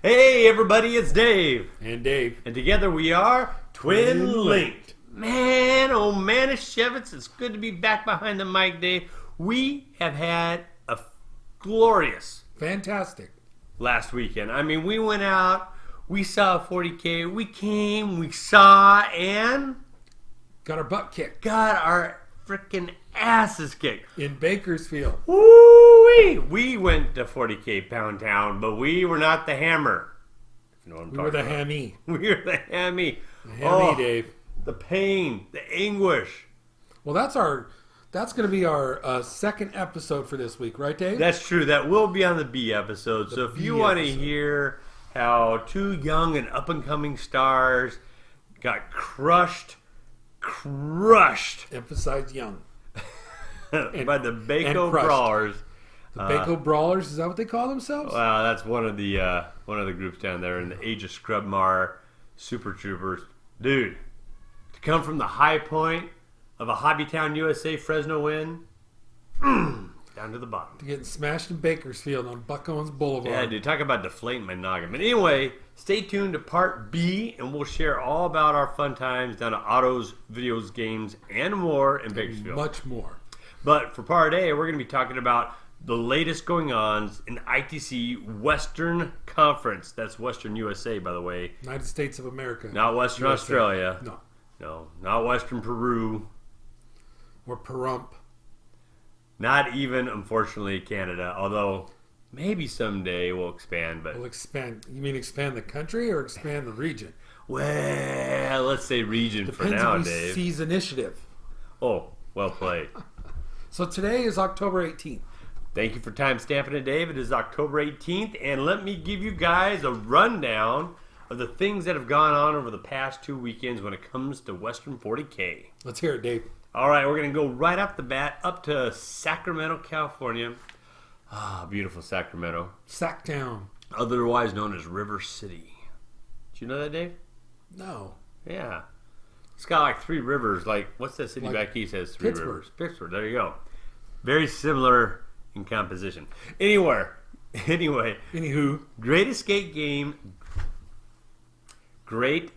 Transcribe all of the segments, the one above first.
Hey everybody, it's Dave. And Dave. And together we are Twin Linked. Man, oh man, Shevitz, it's good to be back behind the mic, Dave. We have had a glorious Fantastic. last weekend. I mean, we went out, we saw 40K, we came, we saw, and Got our butt kicked got our freaking asses kicked. in Bakersfield. Woo-wee! We went to 40K Pound Town, but we were not the Hammer. If you know what I'm We talking were the about. hammy. We were the Hammy. The hammy, Dave. The pain, the anguish. Well, that's going to be our second episode for this week, right, Dave? That's true. That will be on the B episode. So if B you want to episode. hear how two young and up-and-coming stars got crushed Emphasize young. by the Baco crushed. Brawlers. The Baco Brawlers, is that what they call themselves? Wow, that's one of the groups down there in the Age of Scrubmar Super Troopers. Dude, to come from the high point of a Hobbytown, USA Fresno win, down to the bottom. To getting smashed in Bakersfield on Buck Owens Boulevard. Yeah, dude, talk about deflating my noggin. But anyway, stay tuned to part B, and we'll share all about our fun times down at autos, videos, games, and more in Bakersfield. Much more. But for part A, we're going to be talking about the latest going-ons in ITC Western Conference. That's Western USA, by the way. United States of America. Not Western USA. Australia. No. No, not Western Peru. Or Pahrump. Not even, unfortunately, Canada. Although, maybe someday we'll expand. But We'll expand. You mean expand the country or expand the region? well, let's say region Depends for now, if he Dave. sees initiative. Oh, well played. So today is October 18th. Thank you for time stamping it, Dave. It is October 18th, and let me give you guys a rundown of the things that have gone on over the past 2 weekends when it comes to Western 40K. Let's hear it, Dave. All right, we're going to go right off the bat up to Sacramento, California. Ah, beautiful Sacramento. Sacktown. Otherwise known as River City. Did you know that, Dave? No. Yeah. It's got like three rivers. Like, what's that city Like back east has three Pittsburgh. rivers? Pittsburgh. There you go. Very similar in composition. Anyway, Anywho, Great Escape Game.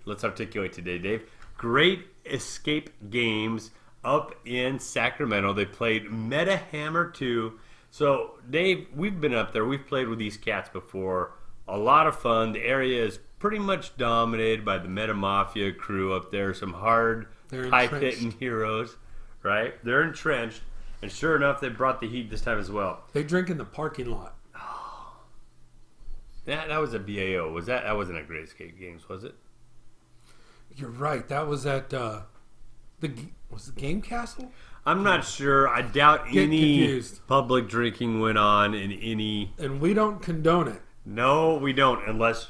Let's articulate today, Dave. Great Escape Games up in Sacramento. They played Meta Hammer 2. So, Dave, we've been up there. We've played with these cats before. A lot of fun. The area is pretty much dominated by the Meta Mafia crew up there. Some hard, They're pipe-hitting heroes, right? They're entrenched. And sure enough, they brought the heat this time as well. they drink in the parking lot. That was a BAO. That wasn't at Great Escape Games, was it? You're right. That was at was the Game Castle? I'm not sure. I doubt Get any confused. public drinking went on in any. And we don't condone it. No, we don't, unless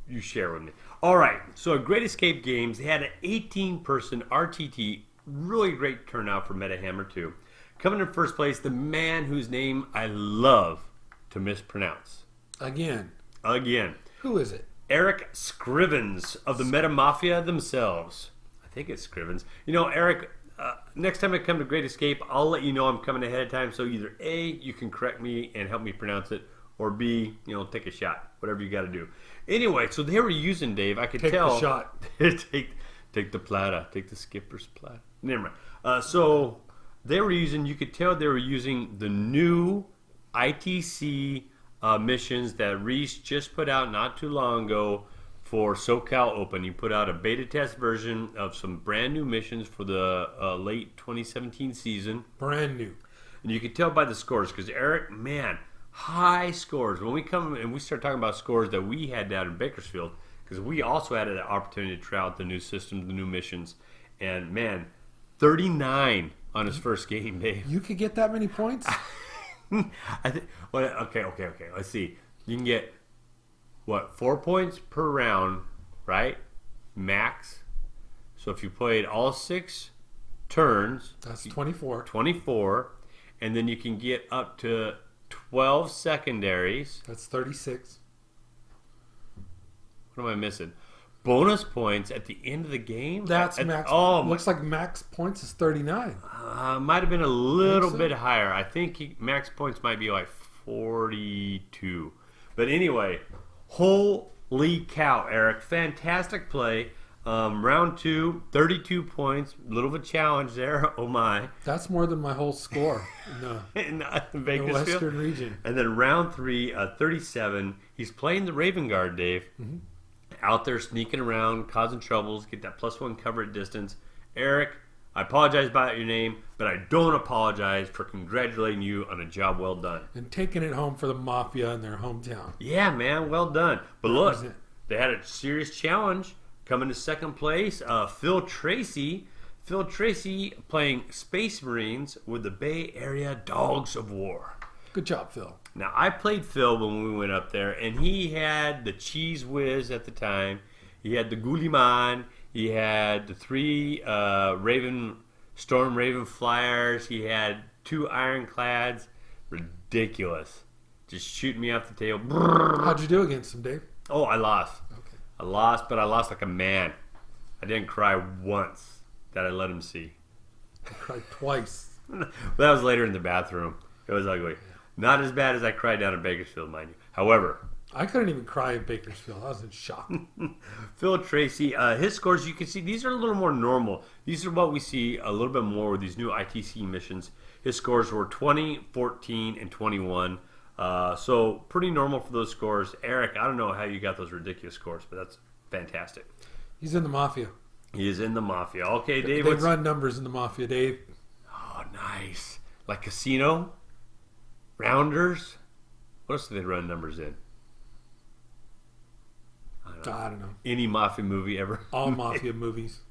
you share with me. All right. So at Great Escape Games, they had an 18-person RTT. Really great turnout for Meta Hammer 2. Coming in first place, the man whose name I love to mispronounce. Again. Again. Who is it? Eric Scrivens of the Meta Mafia themselves. I think it's Scrivens. You know, Eric, next time I come to Great Escape, I'll let you know I'm coming ahead of time. So either A, you can correct me and help me pronounce it, or B, take a shot. Whatever you got to do. Anyway, so they were using, Dave, I could Take tell. the shot. take the plata. Take the skipper's plata. Never mind. So they were using, you could tell they were using the new ITC missions that Reese just put out not too long ago for SoCal Open. He put out a beta test version of some brand new missions for the late 2017 season. Brand new. And you can tell by the scores because Eric, man, high scores. When we come and we start talking about scores that we had down in Bakersfield, because we also had an opportunity to try out the new system, the new missions. And man, 39 on his first game, Dave. You could get that many points? Okay. Let's see. You can get 4 points per round, right? Max. So if you played all 6 turns, That's 24. 24, and then you can get up to 12 secondaries. That's 36. What am I missing? Bonus points at the end of the game. That's max. Oh, Looks like max points is 39. might have been a little so? bit higher. I think max points might be like 42. But anyway, Holy cow, Eric. Fantastic play. Round 2, 32 points. Little of a challenge there. Oh, my. That's more than my whole score In the Bakersfield. Western region. And then round 3, 37. He's playing the Raven Guard, Dave. Mm-hmm. Out there sneaking around, causing troubles, get that +1 cover at distance. Eric, I apologize about your name, but I don't apologize for congratulating you on a job well done. And taking it home for the Mafia in their hometown. Yeah, man, well done. But look, Represent. they had a serious challenge coming to second place. Phil Tracy playing Space Marines with the Bay Area Dogs of War. Good job, Phil. Now, I played Phil when we went up there, and he had the Cheese Whiz at the time. He had the Guliman. He had the 3 Storm Raven Flyers. He had 2 Ironclads. Ridiculous. Just shooting me off the table. How'd you do against him, Dave? Oh, I lost. Okay. I lost, but I lost like a man. I didn't cry once that I let him see. I cried twice. But that was later in the bathroom. It was ugly. Not as bad as I cried down in Bakersfield, mind you. However, I couldn't even cry in Bakersfield. I was in shock. Phil Tracy, his scores, you can see, these are a little more normal. These are what we see a little bit more with these new ITC missions. His scores were 20, 14, and 21. So pretty normal for those scores. Eric, I don't know how you got those ridiculous scores, but that's fantastic. He's in the Mafia. He is in the Mafia. Okay, Dave. They run numbers in the Mafia, Dave. Oh, nice. Like Casino? Rounders? What else do they run numbers in? I don't know. Any Mafia movie ever. All Mafia movies.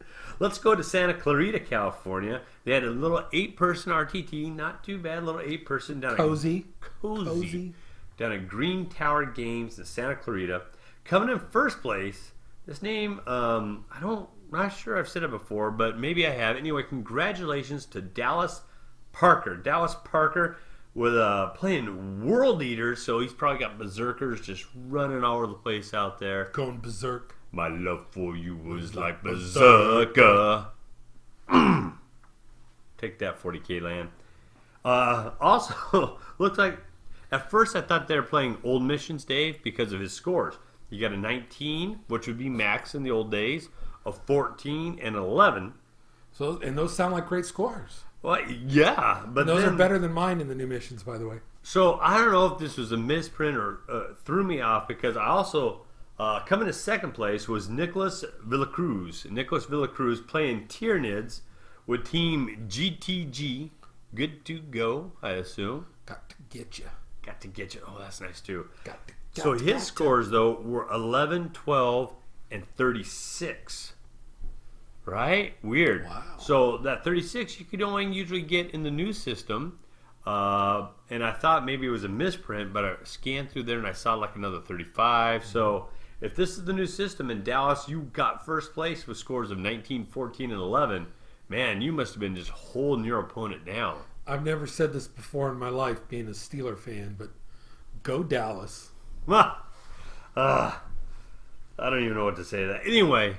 Let's go to Santa Clarita, California. They had a little 8-person RTT. Not too bad. Little 8-person down Cozy. Cozy. Down at Green Tower Games in Santa Clarita. Coming in first place, this name, not sure I've said it before, but maybe I have. Anyway, congratulations to Dallas Parker. Dallas Parker with playing World Eaters, so he's probably got berserkers just running all over the place out there. Going berserk. My love for you was like berserker. Take that, 40K land. Also, looks like at first I thought they were playing old missions, Dave, because of his scores. You got a 19, which would be max in the old days, a 14, and 11. And those sound like great scores. Well, yeah, but Those then, are better than mine in the new missions, by the way. So I don't know if this was a misprint or threw me off, because I also coming to second place was Nicholas Villacruz. Nicholas Villacruz playing Tyranids with Team GTG. Good to go, I assume. Got to get you. Got to get you. Oh, that's nice too. So His scores, though, were 11, 12, and 36. Right? Weird. Wow. So that 36 you could only usually get in the new system. And I thought maybe it was a misprint, but I scanned through there and I saw like another 35. So if this is the new system in Dallas, you got first place with scores of 19, 14, and 11. Man, you must have been just holding your opponent down. I've never said this before in my life, being a Steeler fan, but go Dallas. I don't even know what to say to that. Anyway,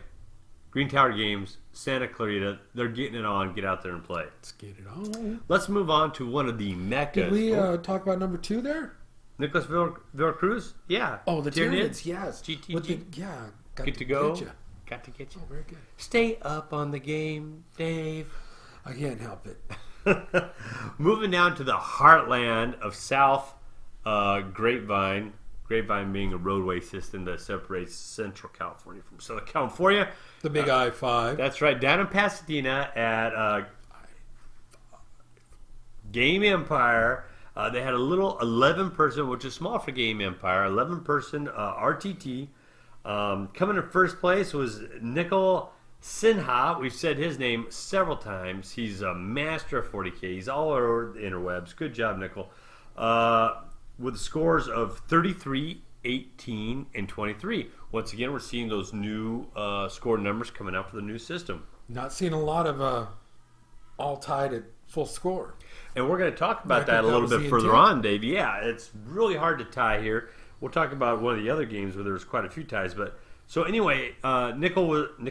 Green Tower Games, Santa Clarita, they're getting it on. Get out there and play. Let's get it on. Let's move on to one of the meccas. Did we talk about number 2 there? Nicholas Villacruz? Yeah. Oh, the Tyranids? Tyranids, yes. GTG. Got Good to go. Get you. Got to get you. Oh, very good. Stay up on the game, Dave. I can't help it. Moving down to the heartland of South Grapevine. Grapevine being a roadway system that separates Central California from Southern California. The big I-5. That's right. Down in Pasadena at Game Empire. They had a little 11-person, which is small for Game Empire, 11-person RTT. Coming in first place was Nicole Sinha. We've said his name several times. He's a master of 40K. He's all over the interwebs. Good job, Nicole. With scores of 33, 18, and 23. Once again, we're seeing those new score numbers coming out for the new system. Not seeing a lot of all tied at full score. And we're going to talk about I that a think that little was bit the further intent. on, Dave. Yeah, it's really hard to tie here. We'll talk about one of the other games where there's quite a few ties. But so anyway, Nick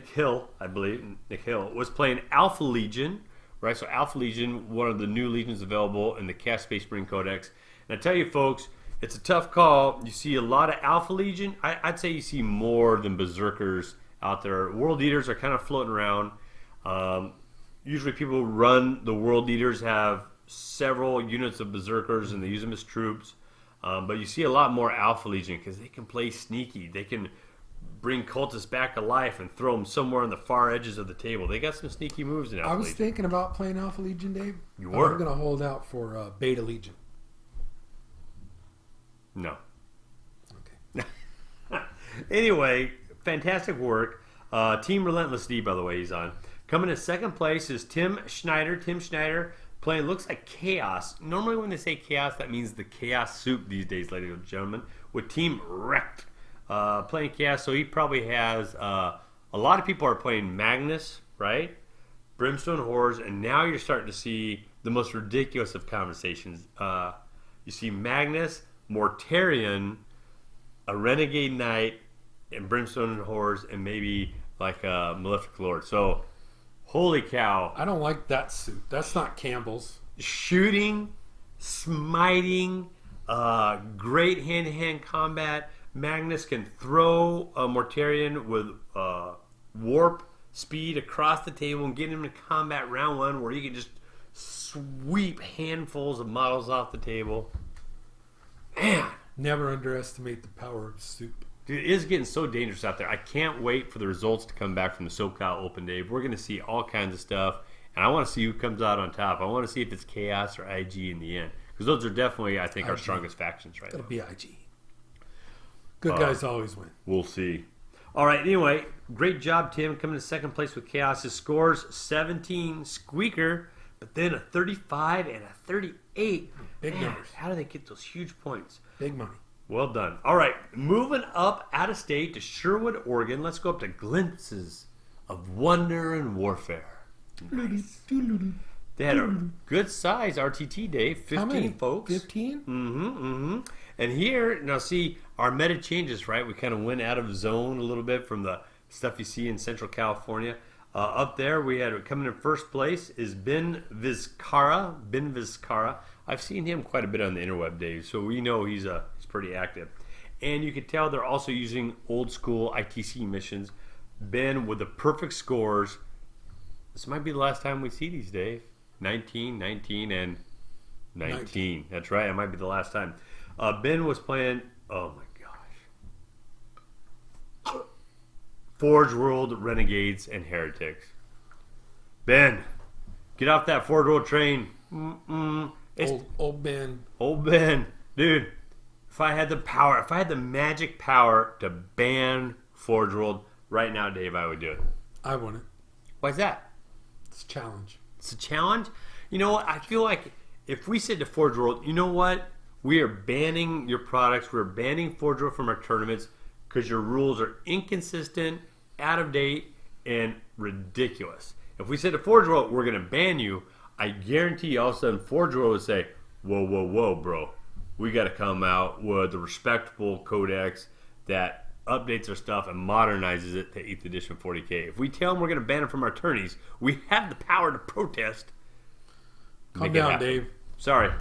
Hill, I believe, Nick Hill, was playing Alpha Legion, right? So Alpha Legion, one of the new legions available in the Cast Space Marine Codex. And I tell you, folks, It's a tough call. You see a lot of Alpha Legion. I'd say you see more than Berserkers out there. World Eaters are kind of floating around. Usually people who run the World Eaters have several units of Berserkers and they use them as troops. But you see a lot more Alpha Legion because they can play sneaky. They can bring cultists back to life and throw them somewhere on the far edges of the table. They got some sneaky moves in Alpha I was Legion. thinking about playing Alpha Legion, Dave. You but were? I'm going to hold out for Beta Legion. No. Okay. Anyway, fantastic work. Team Relentless D, by the way, he's on. Coming in second place is Tim Schneider. Tim Schneider playing looks like Chaos. Normally when they say Chaos, that means the Chaos soup these days, ladies and gentlemen. With Team Wrecked playing Chaos, so he probably has... a lot of people are playing Magnus, right? Brimstone Horrors, and now you're starting to see the most ridiculous of conversations. You see Magnus, Mortarion, a Renegade Knight, and Brimstone and Horrors, and maybe like a Malefic Lord. So, holy cow. I don't like that suit. That's not Campbell's. Shooting, smiting, great hand-to-hand combat. Magnus can throw a Mortarion with warp speed across the table and get him to combat round one where he can just sweep handfuls of models off the table. Man, Never underestimate the power of soup. dude, it is getting so dangerous out there. I can't wait for the results to come back from the SoCal Open, Dave. We're going to see all kinds of stuff, and I want to see who comes out on top. I want to see if it's Chaos or IG in the end, because those are definitely, I think, our IG. strongest factions right now. It'll be IG. Good guys always win. We'll see. All right, anyway, great job, Tim, coming in second place with Chaos. His scores 17 squeaker, but then a 35 and a 38. Big Man, numbers. how do they get those huge points? Big money. Well done. All right, moving up out of state to Sherwood, Oregon. Let's go up to Glimpses of Wonder and Warfare. Nice. They had a good size RTT day, 15 How many folks. 15? And here, now see, our meta changes, right? We kind of went out of zone a little bit from the stuff you see in Central California. Up there, we had coming in first place is Ben Vizcarra. Ben Vizcarra. I've seen him quite a bit on the interweb, Dave, so we know he's pretty active. And you can tell they're also using old school ITC missions. Ben with the perfect scores. This might be the last time we see these, Dave. 19, 19, and 19. That's right. It might be the last time. Ben was playing. Oh my gosh. Forge World, Renegades, and Heretics. Ben, get off that Forge World train. It's Old Ben. old Ben, dude. If I had the power, if I had the magic power to ban Forge World right now, Dave, I would do it. I won it. Why's that? It's a challenge. It's a challenge. You know what? I feel like if we said to Forge World, you know what? We are banning your products. We're banning Forge World from our tournaments because your rules are inconsistent, out of date, and ridiculous. If we said to Forge World, we're going to ban you, I guarantee you all of a sudden Forge World would say, whoa, whoa, whoa, bro. We got to come out with a respectable codex that updates our stuff and modernizes it to 8th edition 40K. If we tell them we're going to ban it from our tourneys, we have the power to protest. Calm Make it down, happen. Dave. Sorry.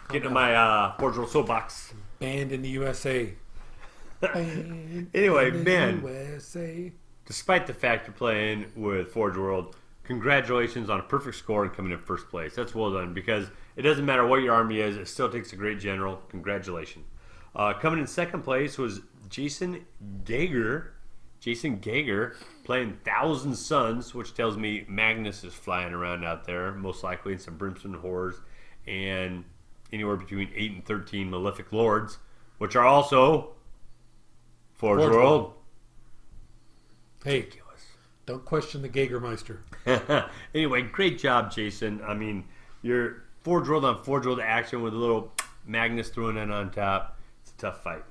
Getting to my Forge World soapbox. Banned in the USA. Anyway, in the Ben, USA. despite the fact you're playing with Forge World, congratulations on a perfect score and coming in first place. That's well done because it doesn't matter what your army is, it still takes a great general. Congratulations. Coming in second place was Jason Gager. Jason Gager playing Thousand Suns, which tells me Magnus is flying around out there, most likely in some Brimstone Horrors, and anywhere between 8 and 13 Malefic Lords, which are also Forge Forge World. World. Hey, don't question the Gagermeister. Anyway, great job, Jason. I mean, your Forge World on Forge World action with a little Magnus throwing in on top. It's a tough fight.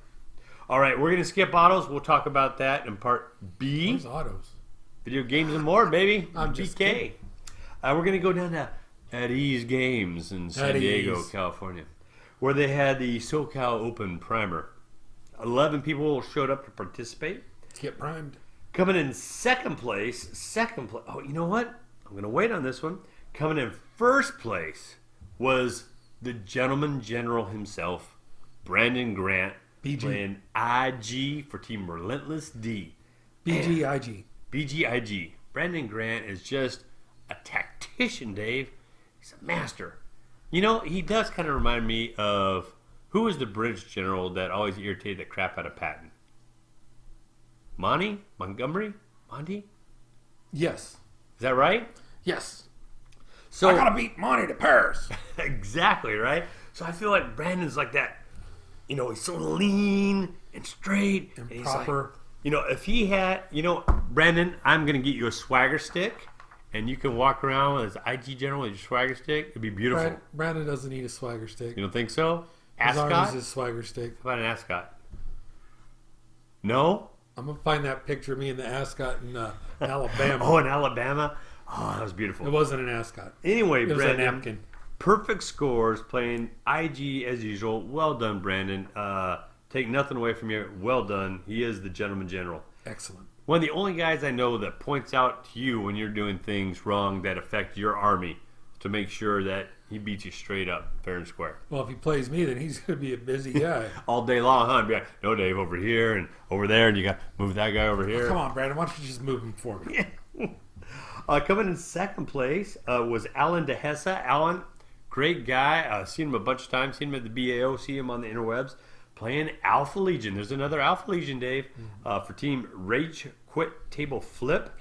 All right, we're going to skip autos. We'll talk about that in part B. Where's autos? Video games and more, baby. I'm just BK. kidding. We're going to go down to At Ease Games in San At Diego, Ease. California, where they had the SoCal Open Primer. 11 people showed up to participate. Let's get primed. Coming in second place. Oh, you know what? I'm going to wait on this one. Coming in first place was the gentleman general himself, Brandon Grant BG. playing IG for Team Relentless D. BGIG. BGIG. Brandon Grant is just a tactician, Dave. He's a master. You know, he does kind of remind me of who was the British general that always irritated the crap out of Patton? Montgomery? Monty? Yes. Is that right? Yes. So I gotta beat Monty to Paris. exactly, right? So I feel like Brandon's like that. You know, he's so lean and straight And he's proper. like, you know, if he had, you know, Brandon, I'm gonna get you a swagger stick, and you can walk around as IG general with your swagger stick. It'd be beautiful. Brandon doesn't need a swagger stick. You don't think so? His arm Ascot? is his swagger stick. How about an ascot? No? I'm gonna find that picture of me in the ascot in Alabama. Oh, in Alabama? Oh, that was beautiful. It wasn't an ascot. Anyway, It was a Brandon, napkin. perfect scores playing IG as usual. Well done, Brandon. Take nothing away from you. Well done. He is the gentleman general. Excellent. One of the only guys I know that points out to you when you're doing things wrong that affect your army to make sure that he beats you straight up, fair and square. Well, if he plays me, then he's gonna be a busy guy. All day long, huh? Be like, no, Dave, over here and over there, and you got to move that guy over here. Come on, Brandon. Why don't you just move him for me? Coming in second place was Alan DeHessa. Alan, great guy. Seen him a bunch of times. Seen him at the BAO. Seen him on the interwebs. Playing Alpha Legion. There's another Alpha Legion, Dave, for Team Rage Quit Table Flip.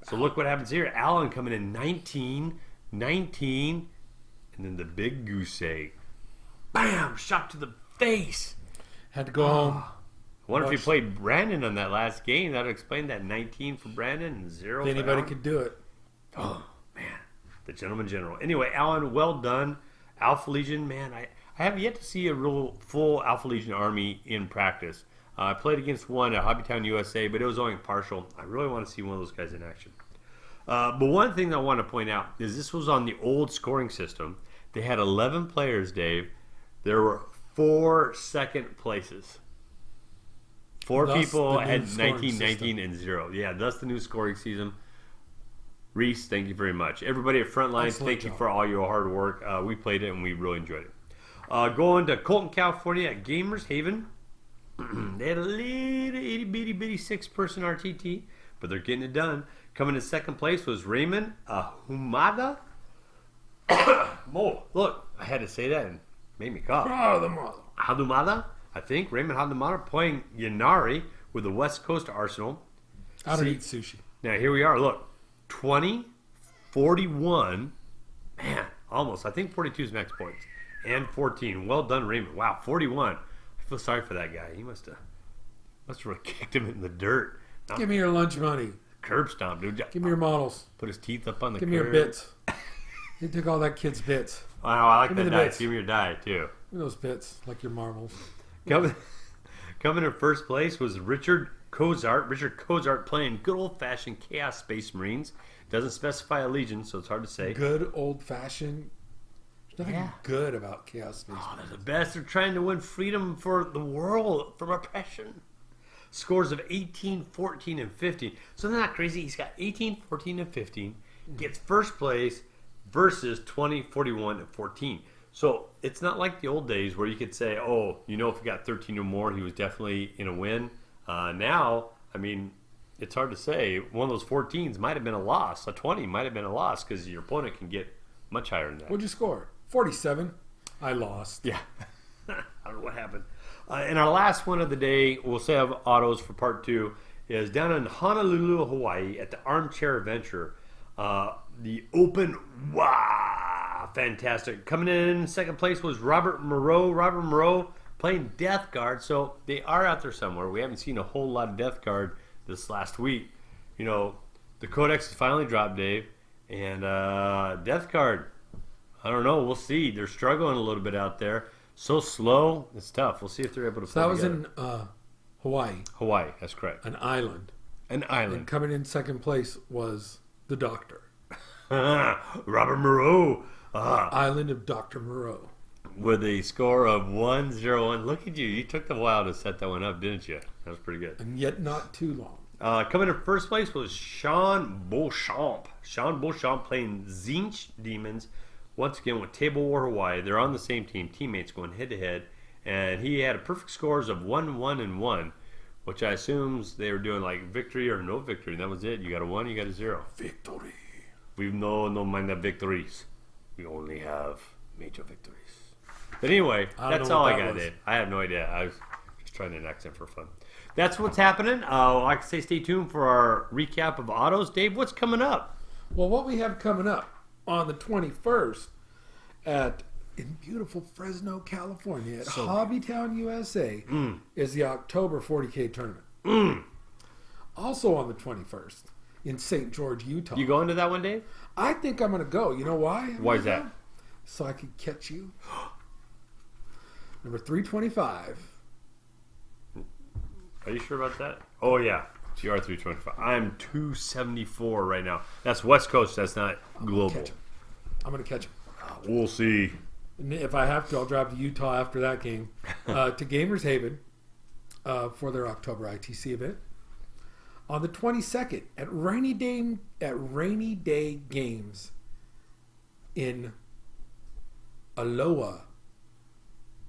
So look what happens here. Alan coming in 19, and then the big goose egg. Bam! Shot to the face. Had to go home. I wonder if you played Brandon on that last game. That would explain that 19 for Brandon and 0 If for anybody Alan. could do it. Oh, man. The gentleman general. Anyway, Alan, well done. Alpha Legion, man, I have yet to see a real full Alpha Legion army in practice. I played against one at Hobbytown, USA, but it was only partial. I really want to see one of those guys in action. But one thing I want to point out is this was on the old scoring system. They had 11 players, Dave. There were 4 second places. 4 Thus people the new had scoring 19, system. 19, and 0. Yeah, that's the new scoring season. Reese, thank you very much. Everybody at Frontline, Excellent thank you job. for all your hard work. We played it and we really enjoyed it. Going to Colton, California at Gamers Haven. They had a little itty bitty 6-person RTT, but they're getting it done. Coming in second place was Raymond Humada. Oh, look, I had to say that and made me cough. Oh, the mother. Hadumada, I think. Raymond Hadumada playing Yanari with the West Coast Arsenal. I don't See- eat sushi. Now, here we are. Look, 20, 41. Man, almost. I think 42 is max points. And 14. Well done, Raymond. Wow, 41. I feel sorry for that guy. He must have really kicked him in the dirt. Not Give me your lunch money. curb stomp, dude. Give me your models. Put his teeth up on the Give curb. me your bits. He took all that kid's bits. Oh, I like Give me that the die. bits. Give me your die, too. Give me those bits, like your marbles. Coming in first place was Richard Cozart. Richard Cozart playing good old-fashioned Chaos Space Marines. Doesn't specify a legion, so it's hard to say. Good old fashioned. There's nothing Yeah. good about Chaos Space. Oh, they're the best. They're trying to win freedom for the world from oppression. Scores of 18, 14, and 15. So they're not crazy. He's got 18, 14, and 15. Gets first place versus 20, 41, and 14. So it's not like the old days where you could say, oh, you know, if he got 13 or more, he was definitely in a win. Now, I mean, it's hard to say. One of those 14s might have been a loss. A 20 might have been a loss because your opponent can get much higher than that. What'd you score? 47. I lost. Yeah. I don't know what happened. And our last one of the day, we'll save autos for part 2, is down in Honolulu, Hawaii at the Armchair Adventure. The Open, wow, fantastic. Coming in second place was Robert Moreau. Robert Moreau playing Death Guard. So they are out there somewhere. We haven't seen a whole lot of Death Guard this last week. You know, the Codex has finally dropped, Dave. And Death Guard, I don't know. We'll see. They're struggling a little bit out there. So slow, it's tough. We'll see if they're able to So pull that was together. in Hawaii, Hawaii. That's correct. an island. An And island. coming in second place was the Doctor. Robert Moreau Island of Dr. Moreau. with a score of 1-0-1. Look at you. You took the while to set that one up, didn't you? That was pretty good. And yet not too long. Coming in first place was Sean Beauchamp. Sean Beauchamp playing Zinch Demons. Once again with Table War Hawaii. They're on the same team. Teammates going head to head. and he had a perfect scores of 1, 1, and 1, which I assumes they were doing like victory or no victory. And that was it. You got a 1, you got a 0. Victory. We've no mind of victories. We only have major victories. But anyway, I don't that's know all what I that got, was. Dave. I have no idea. I was just trying an accent for fun. That's what's happening. Like I say, stay tuned for our recap of autos. Dave, what's coming up? Well, what we have coming up on the 21st in beautiful Fresno, California, at Hobbytown, USA, is the October 40K tournament. Also on the 21st in St. George, Utah. You going to that one, Dave? I think I'm going to go. You know why? Why is that? So I could catch you. Number 325. Are you sure about that? Oh, yeah. You are 325. I'm 274 right now. That's West Coast. That's not global. Catch him. I'm going to catch him. We'll see. And if I have to, I'll drive to Utah after that game to Gamers Haven for their October ITC event. On the 22nd at Rainy Day Games in Aloha,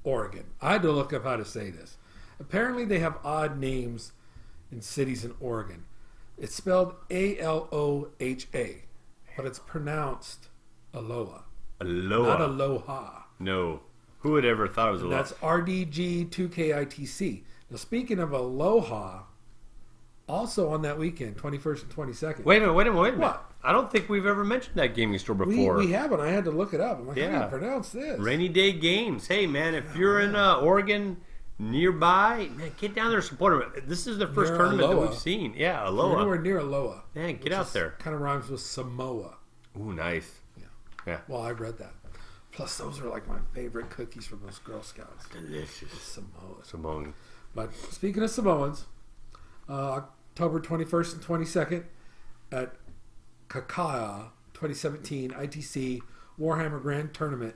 Oregon. I had to look up how to say this. Apparently they have odd names in cities in Oregon. It's spelled Aloha, but it's pronounced Aloha, Aloha. not Aloha. No. Who would ever thought it was And Aloha? that's RDG 2KITC. Now, speaking of Aloha, also on that weekend, 21st and 22nd. Wait a minute. What? I don't think we've ever mentioned that gaming store before. We haven't. I had to look it up. I'm like, how do Yeah. you pronounce this? Rainy Day Games. Hey, man, if you're in Oregon nearby, man, get down there and support them. This is the first Near tournament Aloha. that we've seen. Yeah, We're Aloha. nowhere near Aloha. Man, get out there. Kind of rhymes with Samoa. Ooh, nice. Well, I read that. Plus, those are like my favorite cookies from those Girl Scouts. Delicious. Samoa. Simone. But speaking of Samoans, October 21st and 22nd at Kakaya 2017 ITC Warhammer Grand Tournament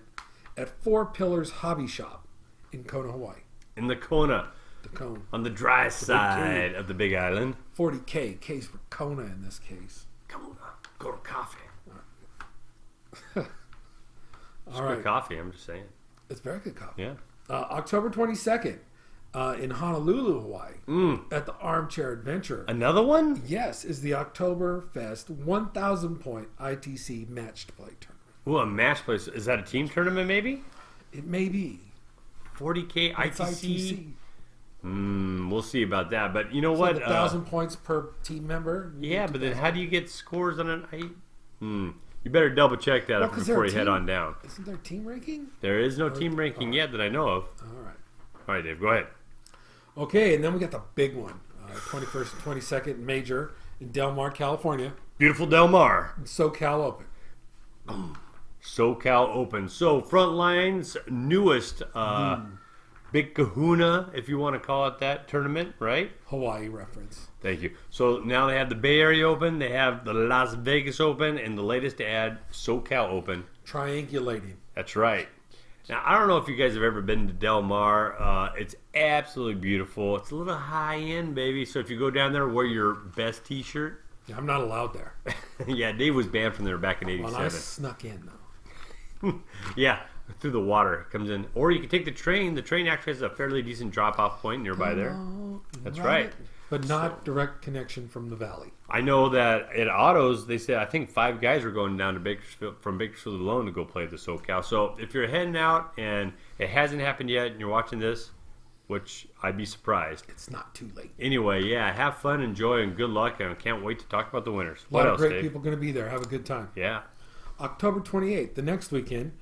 at Four Pillars Hobby Shop in Kona, Hawaii. In the Kona, The Cone. on the dry side of the Big Island. 40K. Case for Kona in this case. Kona. Go to coffee. All right. Good coffee, I'm just saying. It's very good coffee. Yeah. October 22nd in Honolulu, Hawaii at the Armchair Adventure. Another one? Yes, is the Oktoberfest 1,000 point ITC matched play tournament. Ooh, a match place. Is that a team tournament, maybe? It may be. 40K It's ITC? We'll see about that. But you know So what? 1,000 points per team member. Yeah, but then how do you get scores on an You better double check that Well, 'cause before they're a you head team. on down. Isn't there team ranking? There is no team ranking yet that I know of. All right. All right, Dave, go ahead. Okay, and then we got the big one. 21st and 22nd major in Del Mar, California. Beautiful Del Mar. SoCal Open. SoCal Open. So Frontline's newest Big Kahuna, if you want to call it that, tournament, right? Hawaii reference. Thank you. So now they have the Bay Area Open, they have the Las Vegas Open, and the latest to add, SoCal Open. Triangulating. That's right. Now, I don't know if you guys have ever been to Del Mar. It's absolutely beautiful. It's a little high-end, baby. So if you go down there, wear your best T-shirt. Yeah, I'm not allowed there. Yeah, Dave was banned from there back in Well, I '87. snuck in, though. Yeah, through the water it comes in. Or you can take the train. The train actually has a fairly decent drop-off point nearby there. That's right. But not direct connection from the valley. I know that at Autos, they said I think 5 guys are going down to Bakersfield from Bakersfield alone to go play at the SoCal. So if you're heading out and it hasn't happened yet and you're watching this, which I'd be surprised. It's not too late. Anyway, yeah, have fun, enjoy, and good luck. And I can't wait to talk about the winners. A lot What of else, great Dave? people going to be there. Have a good time. Yeah. October 28th, the next weekend,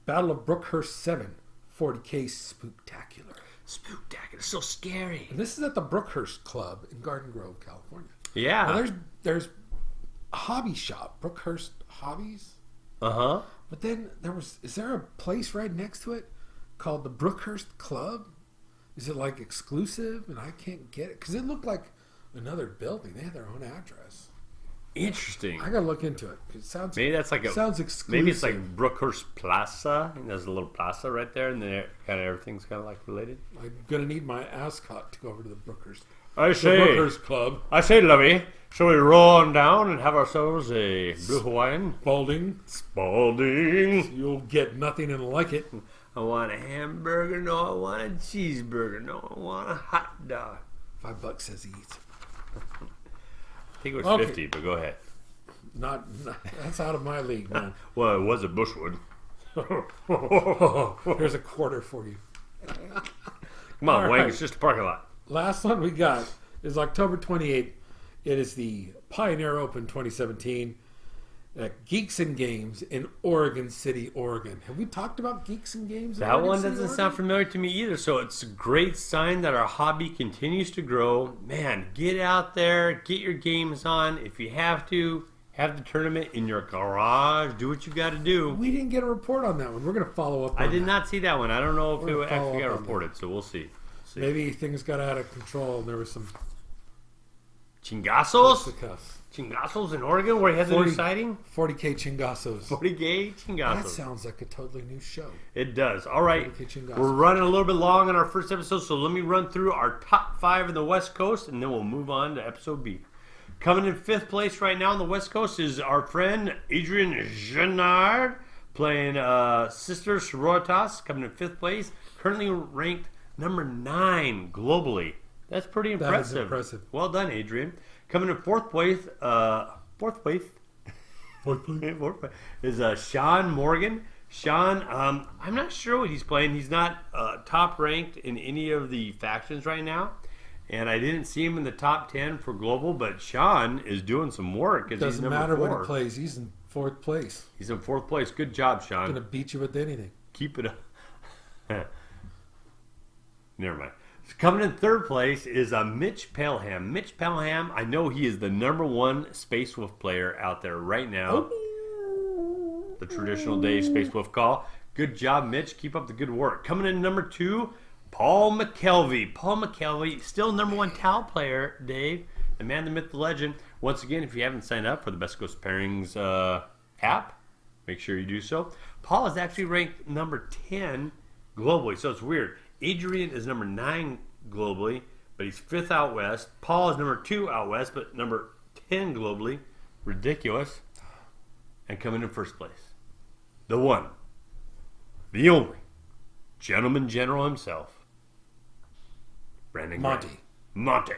Battle of Brookhurst 7, 40K Spooktacular. Spooktacular. So scary. And this is at the Brookhurst Club in Garden Grove, California. Yeah. Now there's a hobby shop, Brookhurst Hobbies. Uh-huh. But then is there a place right next to it called the Brookhurst Club? Is it like exclusive? And I can't get it because it looked like another building. They had their own address. Interesting. I gotta look into it. It sounds Maybe that's like a sounds exclusive. maybe it's like Brookhurst Plaza, and there's a little plaza right there, and then kind of everything's kind of like related. I'm gonna need my ascot to go over to the Brookhurst. I The Brookhurst Club. I say, Lovey, shall we roll on down and have ourselves a Blue Hawaiian? Spalding. Spalding. You'll get nothing and like it. I want a hamburger. No, I want a cheeseburger. No, I want a hot dog. $5 says he eats. I think it was Okay. 50, but go ahead. Not that's out of my league, man. Well, it was a Bushwood. Here's a quarter for you. Come on, All Wayne. right. It's just a parking lot. Last one we got is October 28th. It is the Pioneer Open 2017 at Geeks and Games in Oregon City, Oregon. Have we talked about Geeks and Games? in That Oregon one City, doesn't Oregon? sound familiar to me either. So it's a great sign that our hobby continues to grow. Man, get out there, get your games on. If you have to, have the tournament in your garage. Do what you got to do. We didn't get a report on that one. We're going to follow up on I did that. not see that one. I don't know if We're it gonna follow actually got up on that. reported. So we'll see. Maybe things got out of control and there was some Chingazos? fisticuffs. Chingazos in Oregon where he had the new 40 sighting? 40K Chingasos. 40 gay That Chingazos. sounds like a totally new show. It does. All right. 40K Chingazos. We're running a little bit long on our first episode, so let me run through our top 5 in the West Coast, and then we'll move on to episode B. Coming in 5th place right now on the West Coast is our friend Adrian Genard, playing Sister Sororitas, coming in 5th place, currently ranked number 9 globally. That's pretty That impressive. is impressive. Well done, Adrian. Coming in 4th place, fourth place is Sean Morgan. Sean, I'm not sure what he's playing. He's not top ranked in any of the factions right now. And I didn't see him in the top 10 for global, but Sean is doing some work. As he's Doesn't number matter 4. what he plays. He's in 4th place. He's in 4th place. Good job, Sean. Gonna beat you with anything. Keep it up. Never mind. Coming in 3rd place is Mitch Pelham. Mitch Pelham, I know he is the number 1 Space Wolf player out there right now. The traditional day Space Wolf call. Good job, Mitch. Keep up the good work. Coming in number 2, Paul McKelvey. Paul McKelvey, still number 1 Tau player, Dave. The man, the myth, the legend. Once again, if you haven't signed up for the Best Coast Pairings app, make sure you do so. Paul is actually ranked number 10 globally, so it's weird. Adrian is number 9 globally, but he's 5th out west. Paul is number 2 out west, but number 10 globally. Ridiculous. And coming in 1st place, the one, the only, gentleman general himself, Brandon Grant. Monty.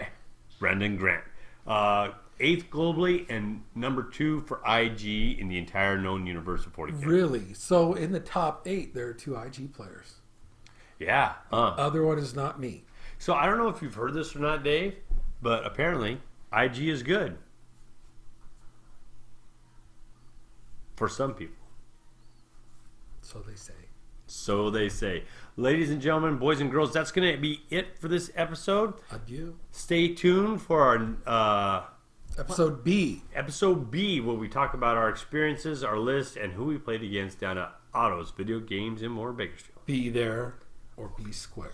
Brandon Grant. 8th globally and number 2 for IG in the entire known universe of 40K. Really? So in the top 8, there are 2 IG players. Yeah. Other one is not me. So I don't know if you've heard this or not, Dave, but apparently IG is good for some people. So they say. So they say. Ladies and gentlemen, boys and girls, that's going to be it for this episode. Adieu. Stay tuned for our Episode B. episode B, where we talk about our experiences, our list, and who we played against down at Autos, Video Games, and more Bakersfield. Be there or be square.